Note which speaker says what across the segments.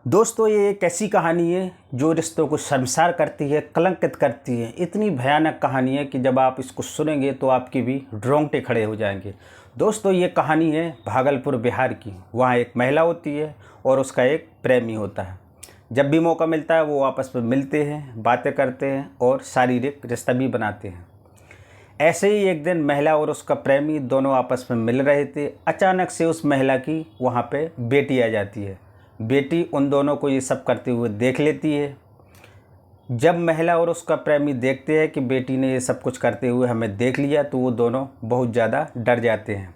Speaker 1: दोस्तों, ये एक ऐसी कहानी है जो रिश्तों को शर्मसार करती है, कलंकित करती है। इतनी भयानक कहानी है कि जब आप इसको सुनेंगे तो आपके भी रोंगटे खड़े हो जाएंगे। दोस्तों, ये कहानी है भागलपुर बिहार की। वहाँ एक महिला होती है और उसका एक प्रेमी होता है। जब भी मौका मिलता है वो आपस में मिलते हैं, बातें करते हैं और शारीरिक रिश्ता भी बनाते हैं। ऐसे ही एक दिन महिला और उसका प्रेमी दोनों आपस में मिल रहे थे। अचानक से उस महिला की वहाँ पे बेटी आ जाती है। बेटी उन दोनों को ये सब करते हुए देख लेती है। जब महिला और उसका प्रेमी देखते हैं कि बेटी ने ये सब कुछ करते हुए हमें देख लिया, तो वो दोनों बहुत ज़्यादा डर जाते हैं।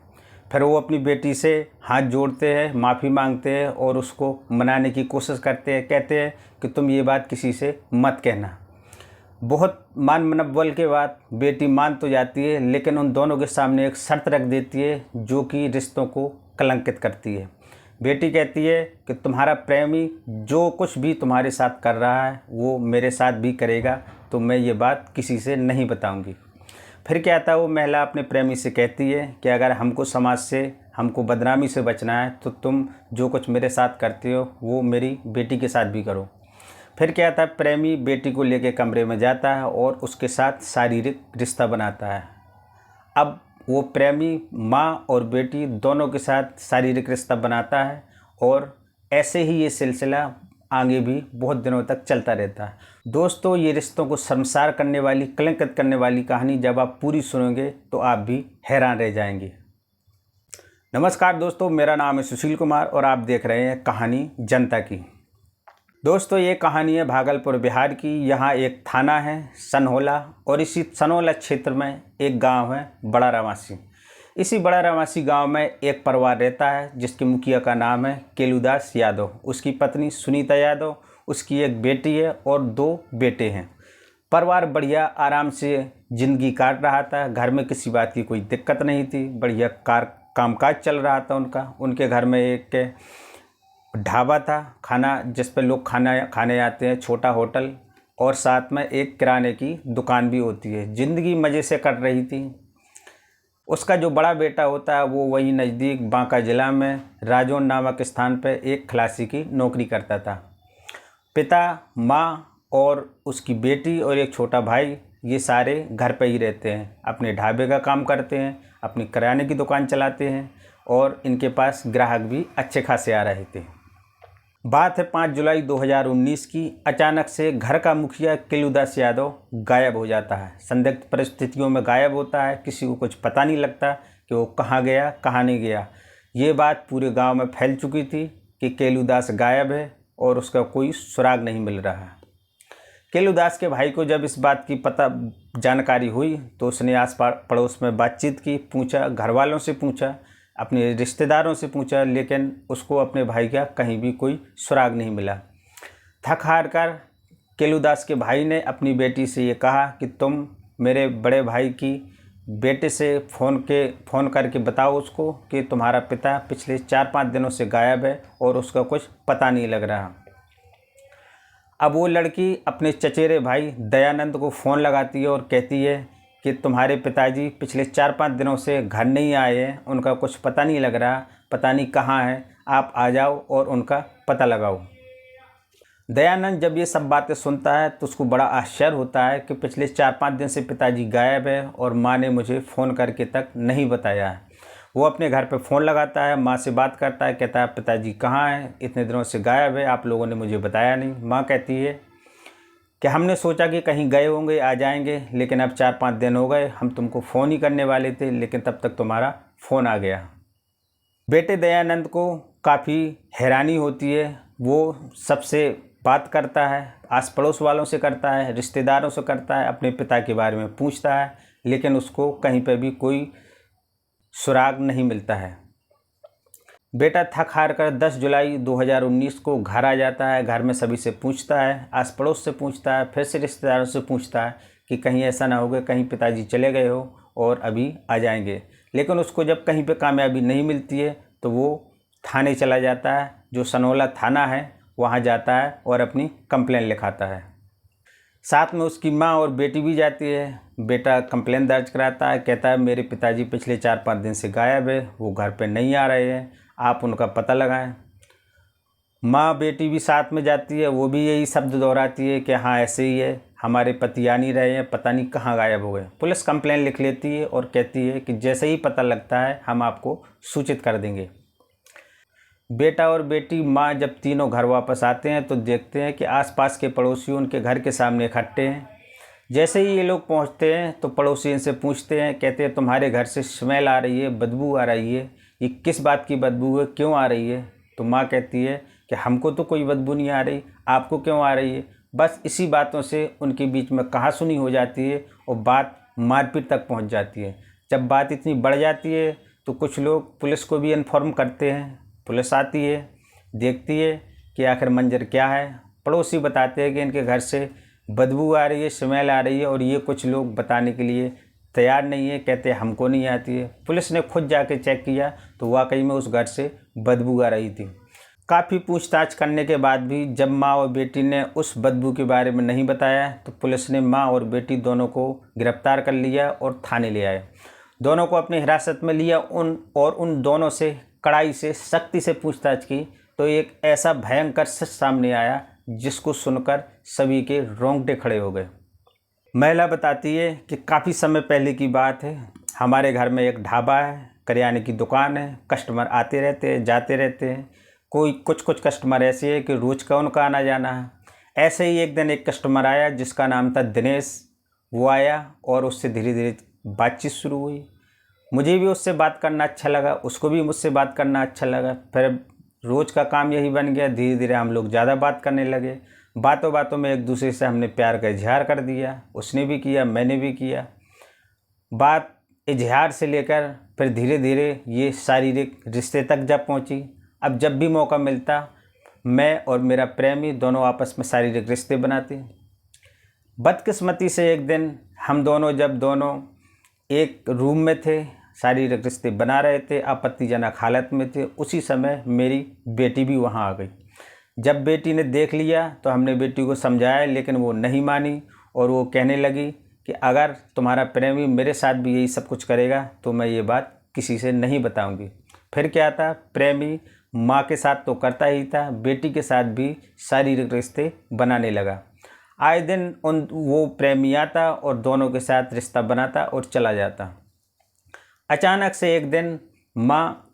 Speaker 1: फिर वो अपनी बेटी से हाथ जोड़ते हैं, माफ़ी मांगते हैं और उसको मनाने की कोशिश करते हैं। कहते हैं कि तुम ये बात किसी से मत कहना। बहुत मान मनव्वल के बाद बेटी मान तो जाती है, लेकिन उन दोनों के सामने एक शर्त रख देती है जो कि रिश्तों को कलंकित करती है। बेटी कहती है कि तुम्हारा प्रेमी जो कुछ भी तुम्हारे साथ कर रहा है वो मेरे साथ भी करेगा, तो मैं ये बात किसी से नहीं बताऊंगी। फिर क्या था, वो महिला अपने प्रेमी से कहती है कि अगर हमको समाज से, हमको बदनामी से बचना है तो तुम जो कुछ मेरे साथ करते हो वो मेरी बेटी के साथ भी करो। फिर क्या था, प्रेमी बेटी को लेकर कमरे में जाता है और उसके साथ शारीरिक रिश्ता बनाता है। अब वो प्रेमी माँ और बेटी दोनों के साथ शारीरिक रिश्ता बनाता है और ऐसे ही ये सिलसिला आगे भी बहुत दिनों तक चलता रहता है। दोस्तों, ये रिश्तों को शर्मसार करने वाली, कलंकित करने वाली कहानी जब आप पूरी सुनेंगे तो आप भी हैरान रह जाएंगे। नमस्कार दोस्तों, मेरा नाम है सुशील कुमार और आप देख रहे हैं कहानी जनता की। दोस्तों, ये कहानी है भागलपुर बिहार की। यहाँ एक थाना है सनहोला, और इसी सनहोला क्षेत्र में एक गांव है बड़ा रवासी। इसी बड़ा रवासी गांव में एक परिवार रहता है जिसके मुखिया का नाम है केलूदास यादव। उसकी पत्नी सुनीता यादव, उसकी एक बेटी है और 2 बेटे हैं। परिवार बढ़िया आराम से ज़िंदगी काट रहा था। घर में किसी बात की कोई दिक्कत नहीं थी। बढ़िया कामकाज चल रहा था उनका। उनके घर में एक ढाबा था, खाना जिस पे लोग खाना खाने आते हैं, छोटा होटल, और साथ में एक किराने की दुकान भी होती है। ज़िंदगी मज़े से कट रही थी। उसका जो बड़ा बेटा होता है वो वहीं नज़दीक बांका ज़िला में राजौन नामक स्थान पर एक खलासी की नौकरी करता था। पिता, माँ और उसकी बेटी और एक छोटा भाई ये सारे घर पे ही रहते हैं। अपने ढाबे का काम करते हैं, अपनी किराने की दुकान चलाते हैं और इनके पास ग्राहक भी अच्छे खासे आ रहे थे। बात है 5 जुलाई 2019 की। अचानक से घर का मुखिया केलूदास यादव गायब हो जाता है। संदिग्ध परिस्थितियों में गायब होता है। किसी को कुछ पता नहीं लगता कि वो कहाँ गया, कहाँ नहीं गया। ये बात पूरे गांव में फैल चुकी थी कि केलूदास गायब है और उसका कोई सुराग नहीं मिल रहा है। केलूदास के भाई को जब इस बात की जानकारी हुई तो उसने आस पड़ोस में बातचीत की, पूछा, घर वालों से पूछा, अपने रिश्तेदारों से पूछा, लेकिन उसको अपने भाई का कहीं भी कोई सुराग नहीं मिला। थक हार कर केलूदास के भाई ने अपनी बेटी से ये कहा कि तुम मेरे बड़े भाई की बेटे से फ़ोन करके बताओ उसको कि तुम्हारा पिता पिछले 4-5 दिनों से गायब है और उसका कुछ पता नहीं लग रहा। अब वो लड़की अपने चचेरे भाई दयानंद को फ़ोन लगाती है और कहती है कि तुम्हारे पिताजी पिछले 4-5 दिनों से घर नहीं आए हैं, उनका कुछ पता नहीं लग रहा, पता नहीं कहाँ है, आप आ जाओ और उनका पता लगाओ। दयानंद जब ये सब बातें सुनता है तो उसको बड़ा आश्चर्य होता है कि पिछले 4-5 दिन से पिताजी गायब है और माँ ने मुझे फ़ोन करके तक नहीं बताया है। वो अपने घर पे फ़ोन लगाता है, माँ से बात करता है, कहता है पिताजी कहाँ हैं, इतने दिनों से गायब है, आप लोगों ने मुझे बताया नहीं। माँ कहती है कि हमने सोचा कि कहीं गए होंगे, आ जाएंगे, लेकिन अब 4-5 दिन हो गए, हम तुमको फ़ोन ही करने वाले थे, लेकिन तब तक तुम्हारा फ़ोन आ गया। बेटे दयानंद को काफ़ी हैरानी होती है। वो सबसे बात करता है, आस पड़ोस वालों से करता है, रिश्तेदारों से करता है, अपने पिता के बारे में पूछता है, लेकिन उसको कहीं पर भी कोई सुराग नहीं मिलता है। बेटा थक हार कर 10 जुलाई 2019 को घर आ जाता है। घर में सभी से पूछता है, आस पड़ोस से पूछता है, फिर से रिश्तेदारों से पूछता है कि कहीं ऐसा ना हो गया कहीं पिताजी चले गए हो और अभी आ जाएंगे। लेकिन उसको जब कहीं पे कामयाबी नहीं मिलती है तो वो थाने चला जाता है, जो सनहोला थाना है वहाँ जाता है और अपनी कंप्लेन लिखाता है। साथ में उसकी माँ और बेटी भी जाती है। बेटा कंप्लेन दर्ज कराता है, कहता है मेरे पिताजी पिछले 4-5 दिन से गायब है, वो घर पे नहीं आ रहे हैं, आप उनका पता लगाएं। माँ बेटी भी साथ में जाती है, वो भी यही शब्द दोहराती है कि हाँ ऐसे ही है, हमारे पति आ नहीं रहे हैं, पता नहीं कहाँ गायब हो गए। पुलिस कंप्लेन लिख लेती है और कहती है कि जैसे ही पता लगता है हम आपको सूचित कर देंगे। बेटा और बेटी माँ जब तीनों घर वापस आते हैं तो देखते हैं कि आसपास के पड़ोसी उनके घर के सामने इकट्ठे हैं। जैसे ही ये लोग पहुंचते हैं तो पड़ोसी इनसे पूछते हैं, कहते हैं तुम्हारे घर से स्मेल आ रही है, बदबू आ रही है, ये किस बात की बदबू है, क्यों आ रही है? तो माँ कहती है कि हमको तो कोई बदबू नहीं आ रही, आपको क्यों आ रही है? बस इसी बातों से उनके बीच में कहासुनी हो जाती है और बात मारपीट तक पहुँच जाती है। जब बात इतनी बढ़ जाती है तो कुछ लोग पुलिस को भी इन्फॉर्म करते हैं। पुलिस आती है, देखती है कि आखिर मंजर क्या है। पड़ोसी बताते हैं कि इनके घर से बदबू आ रही है, स्मेल आ रही है, और ये कुछ लोग बताने के लिए तैयार नहीं है, कहते हैं हमको नहीं आती है। पुलिस ने खुद जाके चेक किया तो वाकई में उस घर से बदबू आ रही थी। काफ़ी पूछताछ करने के बाद भी जब माँ और बेटी ने उस बदबू के बारे में नहीं बताया तो पुलिस ने माँ और बेटी दोनों को गिरफ्तार कर लिया और थाने ले आए। दोनों को अपनी हिरासत में लिया उन दोनों से कड़ाई से सख्ती से पूछताछ की तो एक ऐसा भयंकर सच सामने आया जिसको सुनकर सभी के रोंगटे खड़े हो गए। महिला बताती है कि काफ़ी समय पहले की बात है, हमारे घर में एक ढाबा है, करियाने की दुकान है, कस्टमर आते रहते हैं, जाते रहते हैं। कुछ कस्टमर ऐसे हैं कि रोज़ का उनका आना जाना है। ऐसे ही एक दिन एक कस्टमर आया जिसका नाम था दिनेश। वो आया और उससे धीरे धीरे बातचीत शुरू हुई। मुझे भी उससे बात करना अच्छा लगा, उसको भी मुझसे बात करना अच्छा लगा। फिर रोज़ का काम यही बन गया। धीरे धीरे हम लोग ज़्यादा बात करने लगे। बातों बातों में एक दूसरे से हमने प्यार का इजहार कर दिया। उसने भी किया, मैंने भी किया। बात इजहार से लेकर फिर धीरे धीरे ये शारीरिक रिश्ते तक जब पहुंची। अब जब भी मौका मिलता मैं और मेरा प्रेमी दोनों आपस में शारीरिक रिश्ते बनाते। बदकिस्मती से एक दिन हम दोनों एक रूम में थे, शारीरिक रिश्ते बना रहे थे, आपत्तिजनक हालत में थे। उसी समय मेरी बेटी भी वहाँ आ गई। जब बेटी ने देख लिया तो हमने बेटी को समझाया, लेकिन वो नहीं मानी और वो कहने लगी कि अगर तुम्हारा प्रेमी मेरे साथ भी यही सब कुछ करेगा तो मैं ये बात किसी से नहीं बताऊंगी। फिर क्या था, प्रेमी माँ के साथ तो करता ही था, बेटी के साथ भी शारीरिक रिश्ते बनाने लगा। आए दिन वो प्रेमी आता और दोनों के साथ रिश्ता बनाता और चला जाता। अचानक से एक दिन माँ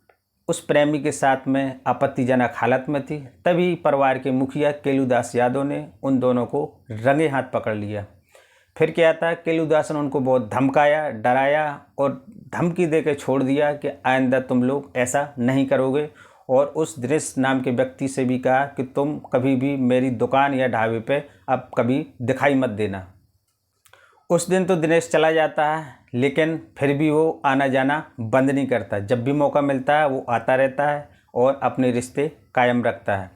Speaker 1: उस प्रेमी के साथ में आपत्तिजनक हालत में थी। तभी परिवार के मुखिया केलूदास यादव ने उन दोनों को रंगे हाथ पकड़ लिया। फिर क्या था, केलूदास ने उनको बहुत धमकाया, डराया और धमकी दे के छोड़ दिया कि आइंदा तुम लोग ऐसा नहीं करोगे। और उस दिनेश नाम के व्यक्ति से भी कहा कि तुम कभी भी मेरी दुकान या ढाबे पे अब कभी दिखाई मत देना। उस दिन तो दिनेश चला जाता है, लेकिन फिर भी वो आना जाना बंद नहीं करता। जब भी मौका मिलता है वो आता रहता है और अपने रिश्ते कायम रखता है।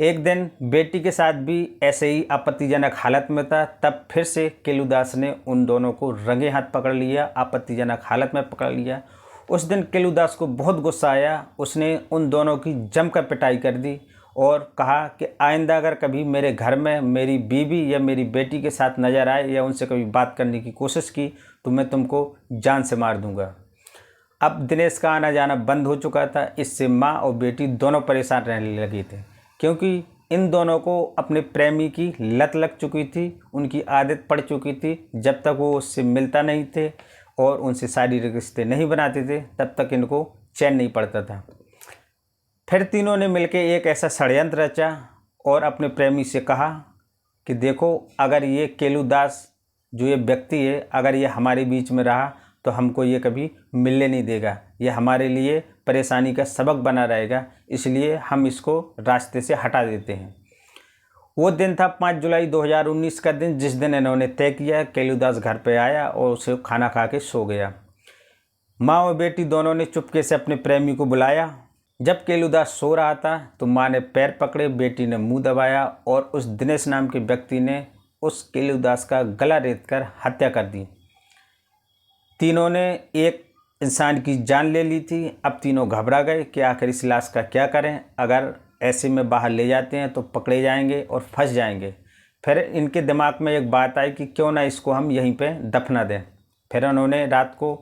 Speaker 1: एक दिन बेटी के साथ भी ऐसे ही आपत्तिजनक हालत में था। तब फिर से केलूदास ने उन दोनों को रंगे हाथ पकड़ लिया, आपत्तिजनक हालत में पकड़ लिया। उस दिन केलूदास को बहुत गुस्सा आया। उसने उन दोनों की जमकर पिटाई कर दी और कहा कि आइंदा अगर कभी मेरे घर में मेरी बीवी या मेरी बेटी के साथ नज़र आए या उनसे कभी बात करने की कोशिश की तो मैं तुमको जान से मार दूंगा। अब दिनेश का आना जाना बंद हो चुका था। इससे माँ और बेटी दोनों परेशान रहने लगे थे, क्योंकि इन दोनों को अपने प्रेमी की लत लग चुकी थी, उनकी आदत पड़ चुकी थी। जब तक वो उससे मिलता नहीं थे और उनसे शारीरिक रिश्ते नहीं बनाते थे तब तक इनको चैन नहीं पड़ता था। फिर तीनों ने मिलकर एक ऐसा षड्यंत्र रचा और अपने प्रेमी से कहा कि देखो, अगर ये केलूदास जो ये व्यक्ति है, अगर ये हमारे बीच में रहा तो हमको ये कभी मिलने नहीं देगा, ये हमारे लिए परेशानी का सबक बना रहेगा, इसलिए हम इसको रास्ते से हटा देते हैं। वो दिन था 5 जुलाई 2019 का दिन, जिस दिन इन्होंने तय किया। केलूदास घर पे आया और उसे खाना खा के सो गया। माँ और बेटी दोनों ने चुपके से अपने प्रेमी को बुलाया। जब केलूदास सो रहा था तो माँ ने पैर पकड़े, बेटी ने मुंह दबाया और उस दिनेश नाम के व्यक्ति ने उस केलूदास का गला रेतकर हत्या कर दी। तीनों ने एक इंसान की जान ले ली थी। अब तीनों घबरा गए कि आखिर इस लाश का क्या करें, अगर ऐसे में बाहर ले जाते हैं तो पकड़े जाएंगे और फंस जाएंगे। फिर इनके दिमाग में एक बात आई कि क्यों ना इसको हम यहीं पे दफना दें। फिर उन्होंने रात को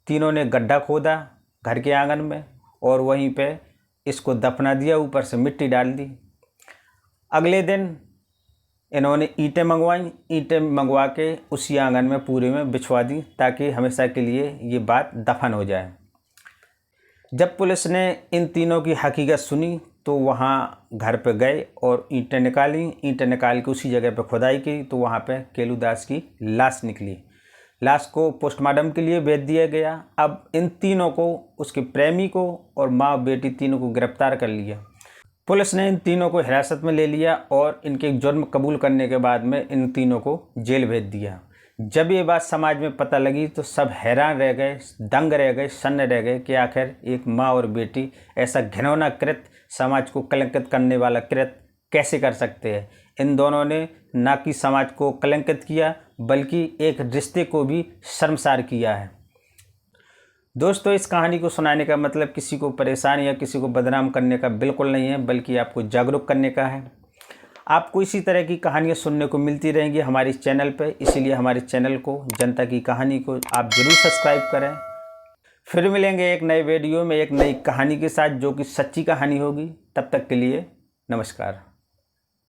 Speaker 1: तीनों ने गड्ढा खोदा घर के आंगन में और वहीं पे इसको दफना दिया, ऊपर से मिट्टी डाल दी। अगले दिन इन्होंने ईंटें मंगवाई, ईंटें मंगवा के उसी आंगन में पूरे में बिछवा दी ताकि हमेशा के लिए ये बात दफन हो जाए। जब पुलिस ने इन तीनों की हकीकत सुनी तो वहाँ घर पे गए और ईंटें निकाली। ईंटें निकाल के उसी जगह पे खुदाई की तो वहाँ पे केलू दास की लाश निकली। लाश को पोस्टमार्टम के लिए भेज दिया गया। अब इन तीनों को, उसके प्रेमी को और माँ बेटी तीनों को गिरफ्तार कर लिया। पुलिस ने इन तीनों को हिरासत में ले लिया और इनके जुर्म कबूल करने के बाद में इन तीनों को जेल भेज दिया। जब ये बात समाज में पता लगी तो सब हैरान रह गए, दंग रह गए, सन्न रह गए कि आखिर एक माँ और बेटी ऐसा घिनौना कृत्य, समाज को कलंकित करने वाला कृत्य कैसे कर सकते हैं। इन दोनों ने ना कि समाज को कलंकित किया बल्कि एक रिश्ते को भी शर्मसार किया है। दोस्तों, इस कहानी को सुनाने का मतलब किसी को परेशान या किसी को बदनाम करने का बिल्कुल नहीं है, बल्कि आपको जागरूक करने का है। आपको इसी तरह की कहानियाँ सुनने को मिलती रहेंगी हमारे चैनल पर, इसीलिए हमारे चैनल को, जनता की कहानी को आप ज़रूर सब्सक्राइब करें। फिर मिलेंगे एक नए वीडियो में एक नई कहानी के साथ जो कि सच्ची कहानी होगी। तब तक के लिए नमस्कार।